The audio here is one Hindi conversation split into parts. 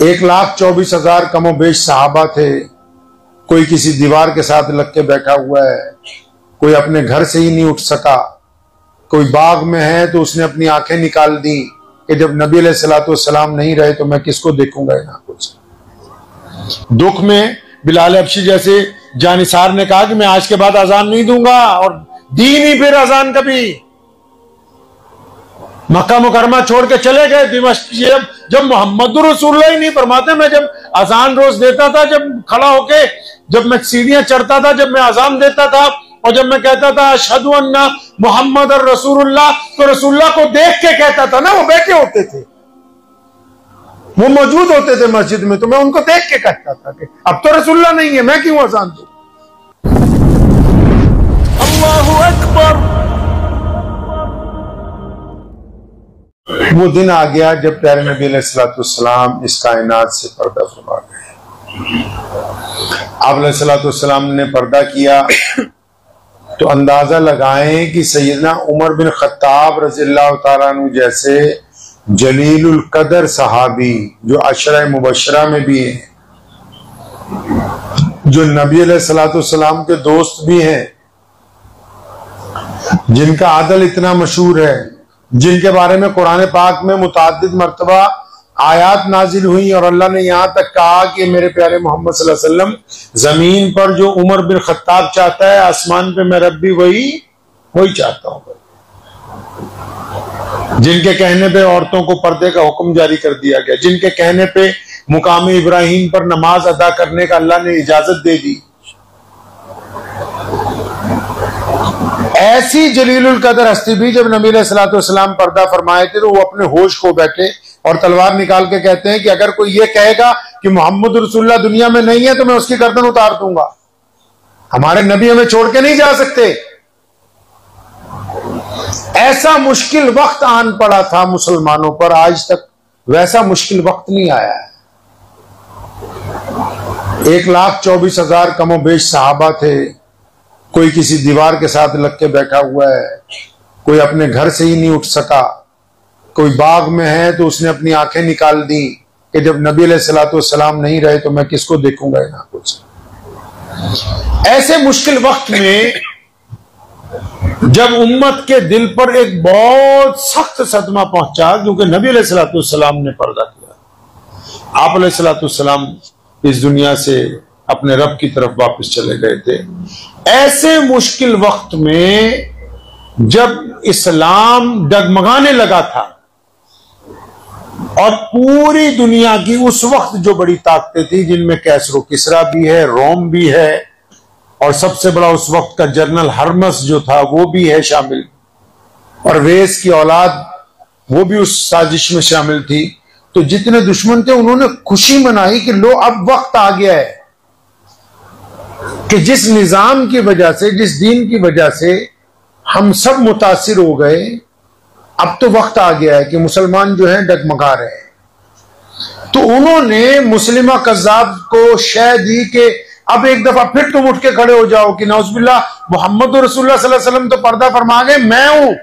1,24,000 कमोबेश सहाबा थे। कोई किसी दीवार के साथ लग के बैठा हुआ है, कोई अपने घर से ही नहीं उठ सका, कोई बाग में है तो उसने अपनी आंखें निकाल दी कि जब नबी अलैहिस्सलाम नहीं रहे तो मैं किसको देखूंगा इन आंखों से। दुख में बिलाल हबशी जैसे जानिसार ने कहा कि मैं आज के बाद अजान नहीं दूंगा, और दी नहीं फिर अजान कभी। मक्का मुकरमा छोड़ के चले गए दिमश्क। जब मोहम्मद रसूलुल्लाह ही नहीं फरमाते, मैं जब अजान रोज देता था, जब खड़ा होके जब मैं सीढ़ियां चढ़ता था, जब मैं अजान देता था और जब मैं कहता था अशहदु अन्ना मोहम्मद रसूलुल्लाह, तो रसूलुल्लाह को देख के कहता था ना, वो बैठे होते थे, वो मौजूद होते थे मस्जिद में, तो मैं उनको देख के कहता था कि अब तो रसूलुल्लाह नहीं है, मैं क्यों अजान दूं। अल्लाहु अकबर। वो दिन आ गया जब प्यारे नबी अलैहिस्सलाम इस कायनात से पर्दा फरमा गए। आप अलैहिस्सलाम ने पर्दा किया तो अंदाजा लगाएं कि सैयदना उमर बिन खत्ताब रज़ियल्लाहु तआला अन्हु जैसे जलीलुल कदर सहाबी, जो अशरा मुबशरा में भी हैं, जो नबी अलैहिस्सलाम के दोस्त भी हैं, जिनका आदल इतना मशहूर है, जिनके बारे में कुरान पाक में मुताद्दिद मर्तबा आयात नाजिल हुई और अल्लाह ने यहां तक कहा कि मेरे प्यारे मोहम्मद सल्लल्लाहु अलैहि वसल्लम जमीन पर जो उमर बिन खत्ताब चाहता है, आसमान पे मैं रब भी वही चाहता हूं। जिनके कहने पे औरतों को पर्दे का हुक्म जारी कर दिया गया, जिनके कहने पे मुकाम इब्राहिम पर नमाज अदा करने का अल्लाह ने इजाजत दे दी, ऐसी जलीलुल कदर हस्ती भी जब नबी अलैहिस्सलाम पर्दा फरमाए थे तो वो अपने होश खो बैठे और तलवार निकाल के कहते हैं कि अगर कोई ये कहेगा कि मोहम्मद रसूलुल्लाह दुनिया में नहीं है तो मैं उसकी गर्दन उतार दूंगा। हमारे नबी हमें छोड़ के नहीं जा सकते। ऐसा मुश्किल वक्त आन पड़ा था मुसलमानों पर, आज तक वैसा मुश्किल वक्त नहीं आया है। 1,24,000 कमोबेश सहाबा थे। कोई किसी दीवार के साथ लग के बैठा हुआ है, कोई अपने घर से ही नहीं उठ सका, कोई बाग में है तो उसने अपनी आंखें निकाल दी कि जब नबी अलैहिस्सलाम नहीं रहे तो मैं किसको देखूंगा इन आंखों से। ऐसे मुश्किल वक्त में जब उम्मत के दिल पर एक बहुत सख्त सदमा पहुंचा, क्योंकि नबी अलैहिस्सलाम ने पर्दा किया, आप अलैहिस्सलाम इस दुनिया से अपने रब की तरफ वापस चले गए थे। ऐसे मुश्किल वक्त में जब इस्लाम डगमगाने लगा था और पूरी दुनिया की उस वक्त जो बड़ी ताकतें थी, जिनमें कैसरो किसरा भी है, रोम भी है, और सबसे बड़ा उस वक्त का जनरल हरमस जो था वो भी है शामिल, और वेस की औलाद वो भी उस साजिश में शामिल थी, तो जितने दुश्मन थे उन्होंने खुशी मनाई कि लो अब वक्त आ गया है कि जिस निजाम की वजह से, जिस दीन की वजह से हम सब मुतासिर हो गए, अब तो वक्त आ गया है कि मुसलमान जो हैं डगमगा रहे हैं। तो उन्होंने मुस्लिमा कज़्ज़ाब को शय दी कि अब एक दफा फिर तुम उठ के खड़े हो जाओ कि नौज़ुबिल्लाह मोहम्मद रसूलुल्लाह सल्लल्लाहु अलैहि वसल्लम तो पर्दा फरमा गए, मैं हूं।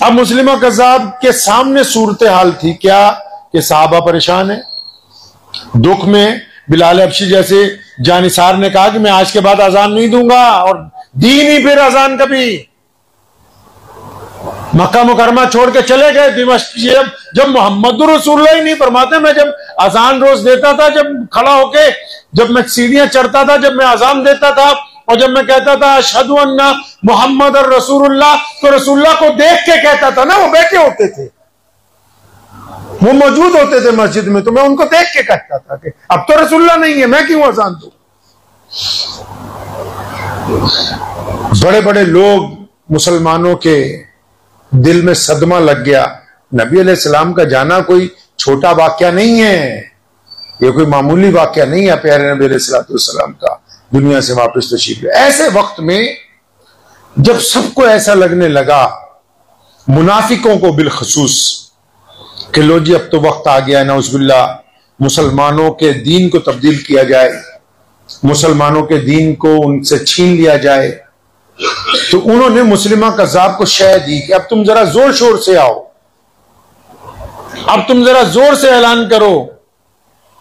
अब मुस्लिमा कज़्ज़ाब के सामने सूरत हाल थी क्या कि साहबा परेशान है। दुख में बिलाल हबशी जैसे जानिसार ने कहा कि मैं आज के बाद अजान नहीं दूंगा, और दी नहीं फिर अजान कभी। मक्का मुकरमा छोड़ के चले गए दिमश्क। जब मोहम्मद रसूलुल्लाह ही नहीं फरमाते, मैं जब अजान रोज देता था, जब खड़ा होके जब मैं सीढ़ियां चढ़ता था, जब मैं अजान देता था और जब मैं कहता था अशहदु अन्ना मोहम्मद रसूलुल्लाह, तो रसूलुल्लाह को देख के कहता था ना, वो बैठे होते थे, वो मौजूद होते थे मस्जिद में, तो मैं उनको देख के कहता था कि अब तो रसूलुल्लाह नहीं है, मैं क्यों अजान दूं। बड़े बड़े लोग मुसलमानों के दिल में सदमा लग गया। नबी अलैहिस्सलाम का जाना कोई छोटा वाकया नहीं है, ये कोई मामूली वाकया नहीं है। प्यारे नबी अलैहिस्सलाम का दुनिया से वापस तशरीफ। ऐसे वक्त में जब सबको ऐसा लगने लगा, मुनाफिकों को बिलखसूस, कि लो जी अब तो वक्त आ गया है नौज़ुबिल्लाह मुसलमानों के दीन को तब्दील किया जाए, मुसलमानों के दीन को उनसे छीन लिया जाए, तो उन्होंने मुस्लिमा कज़्ज़ाब को शय दी कि अब तुम जरा जोर शोर से आओ, अब तुम जरा जोर से ऐलान करो,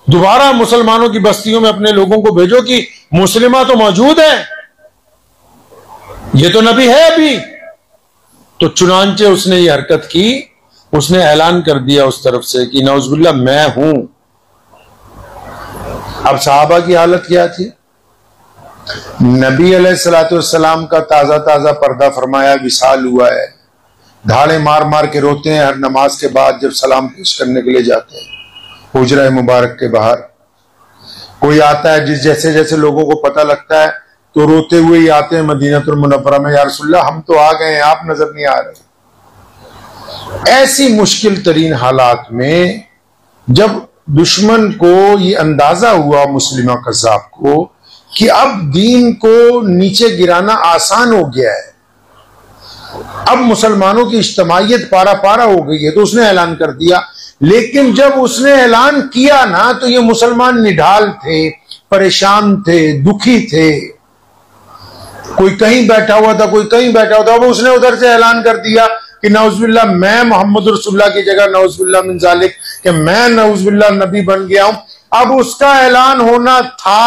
दोबारा मुसलमानों की बस्तियों में अपने लोगों को भेजो कि मुस्लिमा तो मौजूद है, ये तो नबी है अभी। तो चुनांचे उसने ये हरकत की, उसने ऐलान कर दिया उस तरफ से कि नौजुबिल्लाह मैं हूं। अब सहाबा की हालत क्या थी? नबी अलैहिस्सलाम का ताजा ताजा पर्दा फरमाया विसाल हुआ है, धाड़े मार मार के रोते हैं हर नमाज के बाद जब सलाम पेश करने के लिए जाते हैं हुजरा मुबारक के बाहर। कोई आता है, जिस जैसे जैसे लोगों को पता लगता है तो रोते हुए ही आते हैं मदीनतुल मुनव्वरा में, या रसूलल्लाह हम तो आ गए हैं, आप नजर नहीं आ रहे। ऐसी मुश्किल तरीन हालात में जब दुश्मन को ये अंदाजा हुआ मुस्लिमा कज़्ज़ाब को कि अब दीन को नीचे गिराना आसान हो गया है, अब मुसलमानों की इज्तिमाइयत पारा पारा हो गई है, तो उसने ऐलान कर दिया। लेकिन जब उसने ऐलान किया ना तो ये मुसलमान निढाल थे, परेशान थे, दुखी थे, कोई कहीं बैठा हुआ था, कोई कहीं बैठा हुआ था। अब उसने उधर से ऐलान कर दिया कि नौजुबिल्लाह मैं मोहम्मद रसूलुल्लाह की जगह नौजुबिल्लाह मिन ज़ालिक कि मैं नौजुबिल्लाह नबी बन गया हूं। अब उसका ऐलान होना था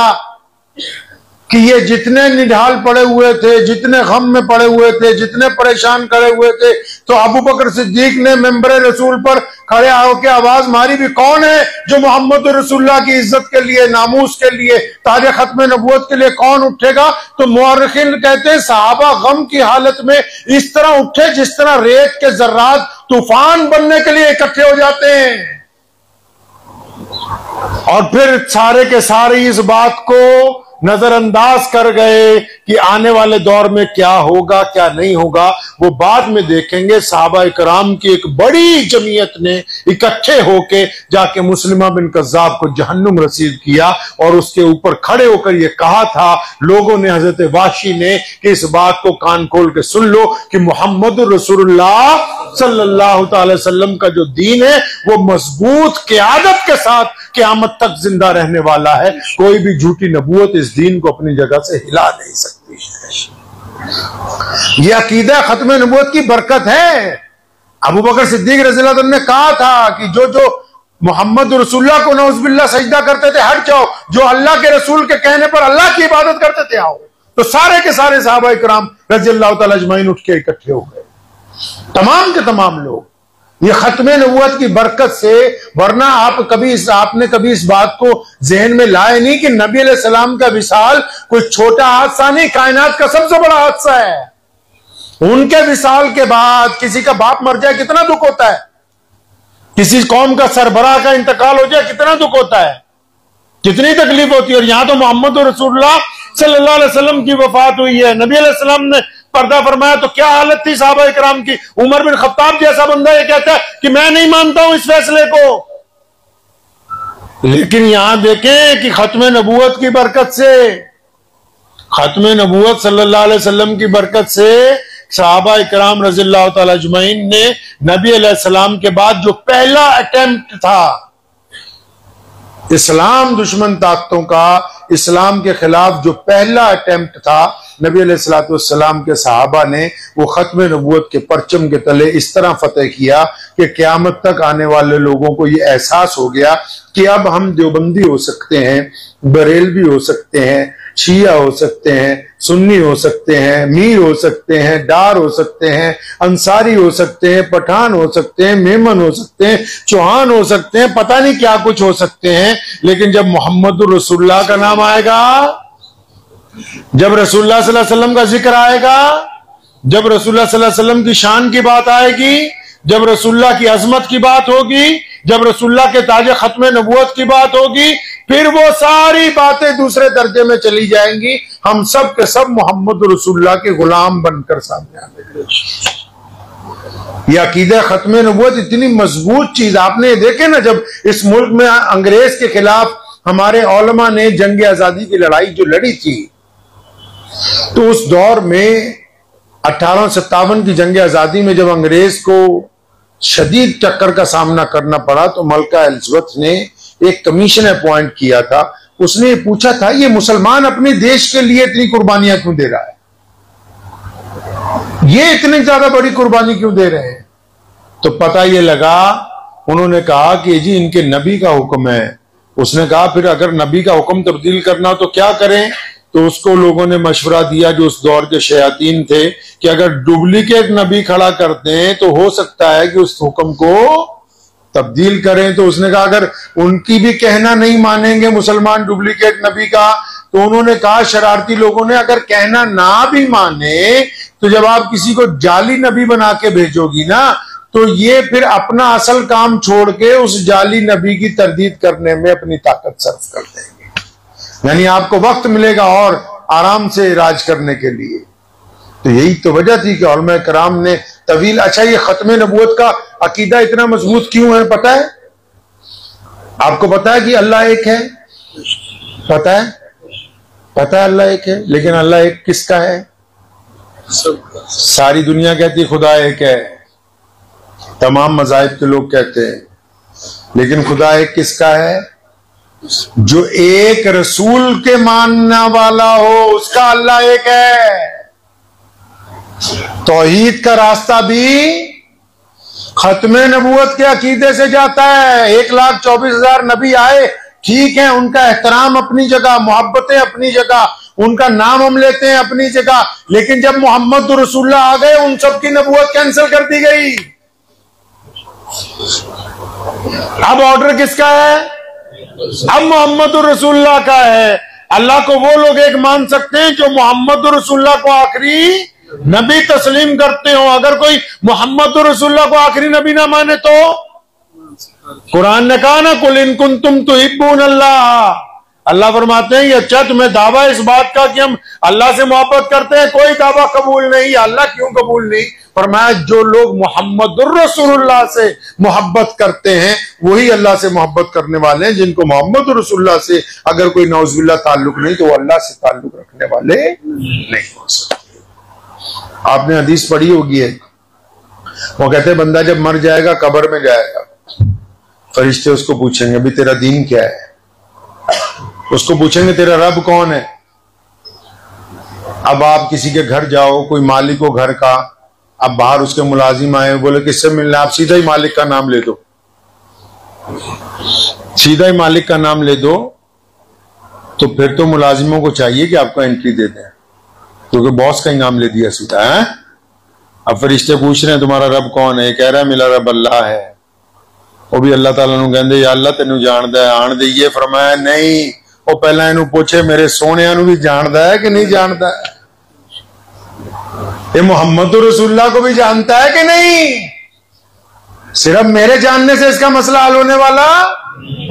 कि ये जितने निढाल पड़े हुए थे, जितने गम में पड़े हुए थे, जितने परेशान खड़े हुए थे, तो अबू बकर सिद्दीक ने मेंबर रसूल पर खड़े होकर आवाज मारी भी कौन है जो मोहम्मद रसूलुल्लाह की इज्जत के लिए, नामूस के लिए, ताज खत्म नबूवत के लिए कौन उठेगा? तो मुअर्रिखीन कहते हैं सहाबा गम की हालत में इस तरह उठे जिस तरह रेत के जर्रात तूफान बनने के लिए इकट्ठे हो जाते हैं। और फिर सारे के सारे इस बात को नजरअंदाज कर गए कि आने वाले दौर में क्या होगा क्या नहीं होगा वो बाद में देखेंगे। सहाबा इकराम की एक बड़ी जमीयत ने इकट्ठे होके जाके मुस्लिमा बिन कज़्ज़ाब को जहन्नुम रसीद किया और उसके ऊपर खड़े होकर ये कहा था लोगों ने, हजरत वाशी ने, कि इस बात को कान खोल के सुन लो कि मोहम्मद रसूलुल्लाह सल्लल्लाहु अलैहि वसल्लम का जो दीन है वो मजबूत क़यादत के साथ क़यामत तक जिंदा रहने वाला है। कोई भी झूठी नबूवत इस दीन को अपनी जगह से हिला नहीं सकती है। यह अकीदा खत्म नबूवत की बरकत है। अबू बकर सिद्दीक रज़ियल्लाहु अन्हु ने कहा था कि जो जो मोहम्मद रसूलुल्लाह को नौज़ुबिल्लाह सजदा करते थे हट जाओ, जो अल्लाह के रसूल के कहने पर अल्लाह की इबादत करते थे आओ। तो सारे के सारे सहाबा इकराम रज़ियल्लाहु तआला अजमईन उठ के इकट्ठे हो गए, तमाम के तमाम लोग। ये खत्मे नबूवत की बरकत से, वरना आपने कभी इस बात को जहन में लाए नहीं कि नबी अलैहि सलाम का विसाल कोई छोटा हादसा नहीं, कायनात का सबसे बड़ा हादसा है। उनके विसाल के बाद किसी का बाप मर जाए कितना दुख होता है, किसी कौम का सरबराह का इंतकाल हो जाए कितना दुख होता है, कितनी तकलीफ होती है। और यहां तो मोहम्मद रसूलुल्लाह सल्लल्लाहु अलैहि वसल्लम की वफात हुई है, नबी अलैहि सलाम ने पर्दा फरमाया, तो क्या हालत थी सहाबा इकराम की। उमर बिन खत्ताब जैसा बंदा ये कहता है कि मैं नहीं मानता हूं इस फैसले को। लेकिन यहां देखें कि खत्म नबूवत की बरकत से, खत्म नबूवत सल्लल्लाहु अलैहि वसल्लम की बरकत से सहाबा इकराम रज़ियल्लाहु तआला अजमईन ने नबी अलैहि सलाम के बाद जो पहला अटेम्प्ट था इस्लाम दुश्मन ताकतों का, इस्लाम के खिलाफ जो पहला अटेम्प्ट था नबी अलैहिस्सलाम के सहाबा ने, वो खत्म नबूवत के परचम के तले इस तरह फतेह किया कि क़यामत तक आने वाले लोगों को ये एहसास हो गया कि अब हम देवबंदी हो सकते हैं, बरेलवी हो सकते हैं, शिया हो सकते हैं, सुन्नी हो सकते हैं, मीर हो सकते हैं, डार हो सकते हैं, अंसारी हो सकते हैं, पठान हो सकते हैं, मेमन हो सकते हैं, चौहान हो सकते हैं, पता नहीं क्या कुछ हो सकते हैं। लेकिन जब मोहम्मद रसूलुल्लाह का नाम आएगा, जब रसूलुल्लाह सल्लल्लाहु अलैहि वसल्लम का जिक्र आएगा, जब रसूलुल्लाह सल्लल्लाहु अलैहि वसल्लम की शान की बात आएगी, जब रसूलुल्लाह की अजमत की बात होगी, जब रसूलुल्लाह के ताजे खत्म नबूवत की बात होगी, फिर वो सारी बातें दूसरे दर्जे में चली जाएंगी। हम सब के सब मोहम्मद रसूलुल्लाह के गुलाम बनकर सामने आने। यह अकीदा खत्म नबूवत इतनी मजबूत चीज, आपने देखे ना जब इस मुल्क में अंग्रेज के खिलाफ हमारे औलमा ने जंग आजादी की लड़ाई जो लड़ी थी, तो उस दौर में 1857 की जंग आजादी में जब अंग्रेज को शदीद टक्कर का सामना करना पड़ा तो मलका एलिज़ाबेथ ने एक कमीशन अपॉइंट किया था। उसने पूछा था ये मुसलमान अपने देश के लिए इतनी कुर्बानियां क्यों दे रहा है, ये इतनी ज्यादा बड़ी कुर्बानी क्यों दे रहे हैं। तो पता ये लगा उन्होंने कहा कि जी इनके नबी का हुक्म है। उसने कहा फिर अगर नबी का हुक्म तब्दील करना तो क्या करें? तो उसको लोगों ने मशवरा दिया जो उस दौर के शयातीन थे कि अगर डुप्लीकेट नबी खड़ा करते हैं तो हो सकता है कि उस हुक्म को तब्दील करें। तो उसने कहा अगर उनकी भी कहना नहीं मानेंगे मुसलमान डुप्लीकेट नबी का, तो उन्होंने कहा शरारती लोगों ने अगर कहना ना भी माने तो जब आप किसी को जाली नबी बना के भेजोगी ना, तो ये फिर अपना असल काम छोड़ के उस जाली नबी की तरदीद करने में अपनी ताकत सर्फ कर देंगे। यानी आपको वक्त मिलेगा और आराम से राज करने के लिए। तो यही तो वजह थी कि उलमा कराम ने तवील। अच्छा, ये खत्म नबूवत का अकीदा इतना मजबूत क्यों है पता है? आपको पता है कि अल्लाह एक है? पता है? पता है अल्लाह एक है, लेकिन अल्लाह एक किसका है? सारी दुनिया कहती है खुदा एक है, तमाम मज़ाहिब के लोग कहते हैं, लेकिन खुदा एक किसका है? जो एक रसूल के मानने वाला हो उसका अल्लाह एक है। तौहीद का रास्ता भी खत्मे नबूवत के अकीदे से जाता है। 1,24,000 नबी आए, ठीक है, उनका एहतराम अपनी जगह, मोहब्बतें अपनी जगह, उनका नाम हम लेते हैं अपनी जगह, लेकिन जब मोहम्मद रसूलुल्लाह आ गए उन सब की नबूवत कैंसिल कर दी गई। अब ऑर्डर किसका है? अब मोहम्मद रसूलुल्लाह का है। अल्लाह को वो लोग एक मान सकते हैं जो मोहम्मद रसूलुल्लाह को आखिरी नबी तस्लीम करते हो। अगर कोई मोहम्मद रसूलुल्लाह को आखिरी नबी ना माने तो कुरान ने कहा ना, कुल इन कुंतुम तुहिब्बून अल्लाह, अल्लाह फरमाते हैं ये अच्छा तुम्हें दावा इस बात का कि हम अल्लाह से मोहब्बत करते हैं, कोई दावा कबूल नहीं। अल्लाह क्यों कबूल नहीं? फरमाया जो लोग मोहम्मद रसूलुल्लाह से मोहब्बत करते हैं वही अल्लाह से मोहब्बत करने वाले हैं। जिनको मोहम्मद रसूलुल्लाह से अगर कोई नौजुबिल्लाह ताल्लुक नहीं तो वो अल्लाह से ताल्लुक रखने वाले नहीं हो सकते। आपने हदीस पढ़ी होगी है, वो कहते हैं बंदा जब मर जाएगा कब्र में जाएगा, फरिश्ते उसको पूछेंगे अभी तेरा दीन क्या है? उसको पूछेंगे तेरा रब कौन है? अब आप किसी के घर जाओ, कोई मालिक हो घर का, अब बाहर उसके मुलाजिम आए, बोले किससे मिलना? आप सीधा ही मालिक का नाम ले दो, सीधा ही मालिक का नाम ले दो। तो फिर तो मुलाजिमों को चाहिए कि आपको एंट्री दे दें, क्योंकि बॉस का ही नाम ले दिया सीधा है। अब फरिश्ते पूछ रहे हैं तुम्हारा रब कौन है? कह रहा है मेरा रब अल्लाह है। वो भी अल्लाह ताला नूं कहंदे या अल्लाह तेनू जानदा है? आण दईए? फरमाया नहीं, वो पहला इनू पूछे मेरे सोनिया नू भी जानदा है कि नहीं जानदा है? ये मोहम्मद रसूलुल्लाह को भी जानता है कि नहीं? सिर्फ मेरे जानने से इसका मसला हल होने वाला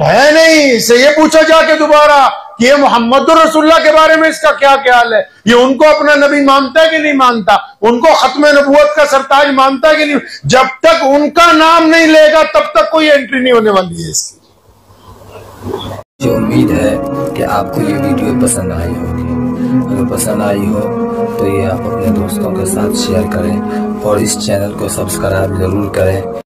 है नहीं। इससे ये पूछा जाके दोबारा कि ये मोहम्मद रसूलुल्लाह के बारे में इसका क्या ख्याल है? ये उनको अपना नबी मानता है कि नहीं मानता? उनको खत्म नबूवत का सरताज मानता है कि नहीं? जब तक उनका नाम नहीं लेगा तब तक कोई एंट्री नहीं होने वाली है इसकी। मुझे उम्मीद है कि आपको ये वीडियो पसंद आई होगी। अगर पसंद आई हो तो ये आप अपने दोस्तों के साथ शेयर करें और इस चैनल को सब्सक्राइब जरूर करें।